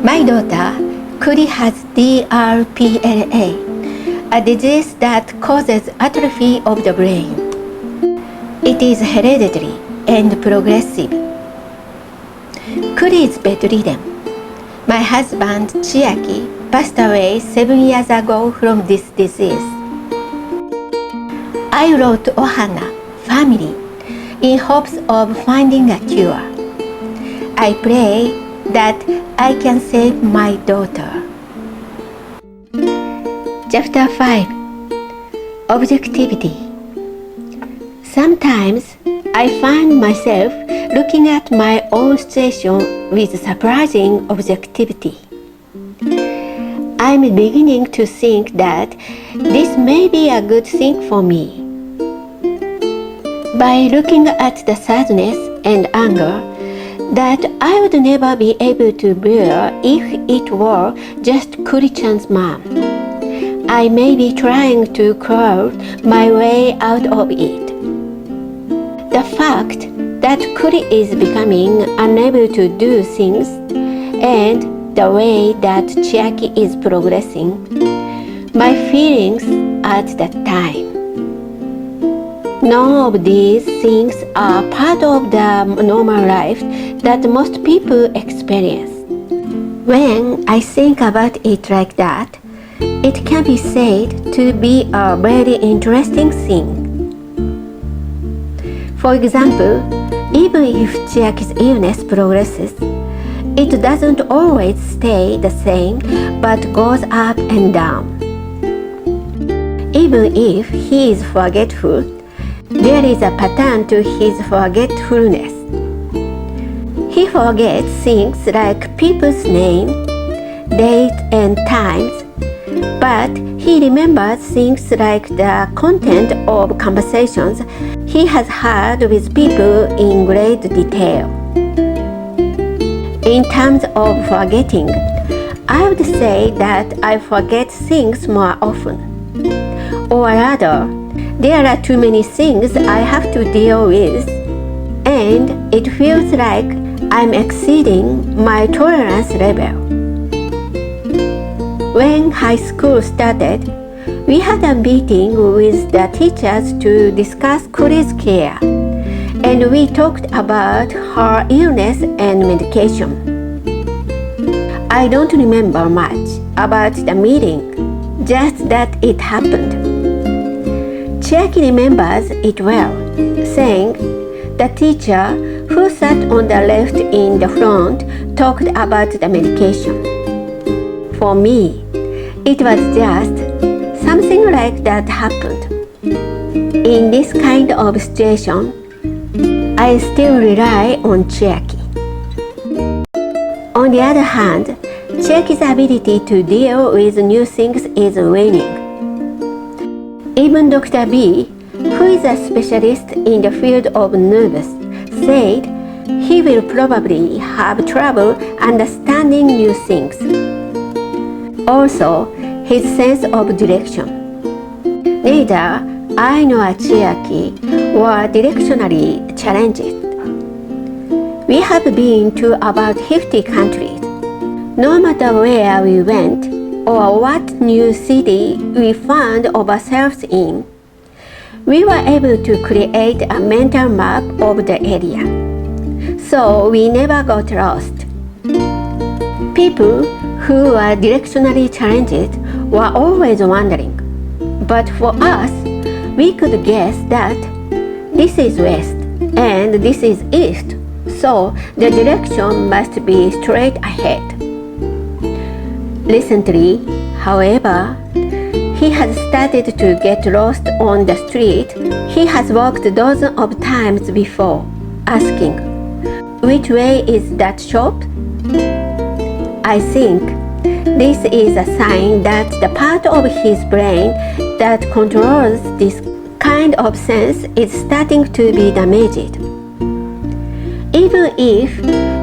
My daughter, Kuri, has DRPLA, a disease that causes atrophy of the brain. It is hereditary and progressive. Kuri is bedridden. My husband, Chiaki, passed away 7 years ago from this disease. I wrote OHANA Family in hopes of finding a cure. I pray that I can save my daughter. Chapter 5. Objectivity. Sometimes I find myself looking at my own situation with surprising objectivity. I'm beginning to think that this may be a good thing for me. By looking at the sadness and anger that I would never be able to bear if it were just Kuri-chan's mom, I may be trying to crawl my way out of it. The fact that Kuri is becoming unable to do things and the way that Chiaki is progressing, my feelings at that time. None of these things are part of the normal life that most people experience. When I think about it like that, it can be said to be a very interesting thing. For example, even if Chiaki's illness progresses, it doesn't always stay the same but goes up and down. Even if he is forgetful, there is a pattern to his forgetfulness. He forgets things like people's names, dates, and times, but he remembers things like the content of conversations he has had with people in great detail. In terms of forgetting, I would say that I forget things more often. Or rather, there are too many things I have to deal with, and it feels like I'm exceeding my tolerance level. When high school started, we had a meeting with the teachers to discuss Kuri's care, and we talked about her illness and medication. I don't remember much about the meeting, just that it happened. Chiaki remembers it well, saying the teacher who sat on the left in the front talked about the medication. For me, it was just something like that happened. In this kind of situation, I still rely on Chiaki. On the other hand, Chiaki's ability to deal with new things is waning. Even Dr. B, who is a specialist in the field of nerves, said he will probably have trouble understanding new things. Also, his sense of direction. Neither I nor Chiaki were directionally challenged. We have been to about 50 countries. No matter where we went or what new city we found ourselves in, we were able to create a mental map of the area. So we never got lost. People who were directionally challenged were always wondering. But for us, we could guess that this is west and this is east, so the direction must be straight ahead. Recently, however, he has started to get lost on the street he has walked dozens of times before, asking, "Which way is that shop?" I think this is a sign that the part of his brain that controls this kind of sense is starting to be damaged. Even if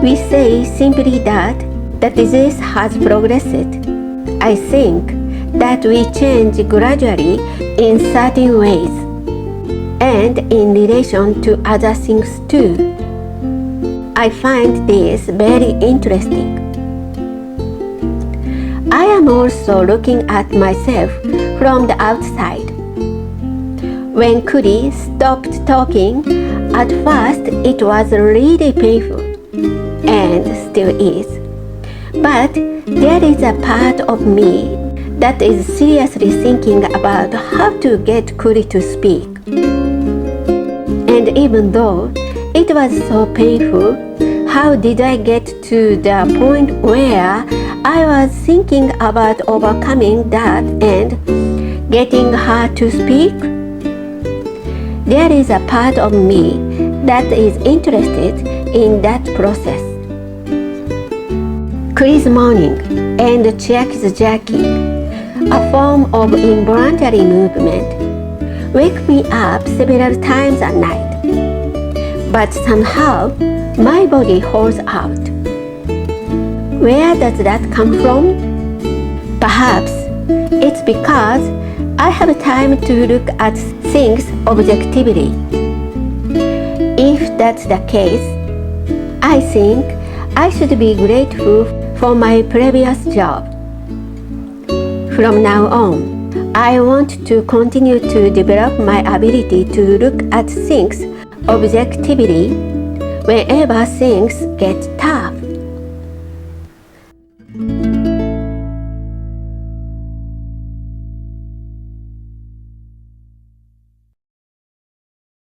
we say simply that the disease has progressed, I think that we change gradually in certain ways and in relation to other things too. I find this very interesting. I am also looking at myself from the outside. When Kuri stopped talking, at first it was really painful, and still is. But there is a part of me that is seriously thinking about how to get Kuri to speak. And even though it was so painful, how did I get to the point where I was thinking about overcoming that and getting her to speak? There is a part of me that is interested in that process. Kuri's moaning and Chiaki's jerking, a form of involuntary movement, wake me up several times at night. But somehow, my body holds out. Where does that come from? Perhaps it's because I have time to look at things objectively. If that's the case, I think I should be grateful for my previous job. From now on, I want to continue to develop my ability to look at things objectively whenever things get tough.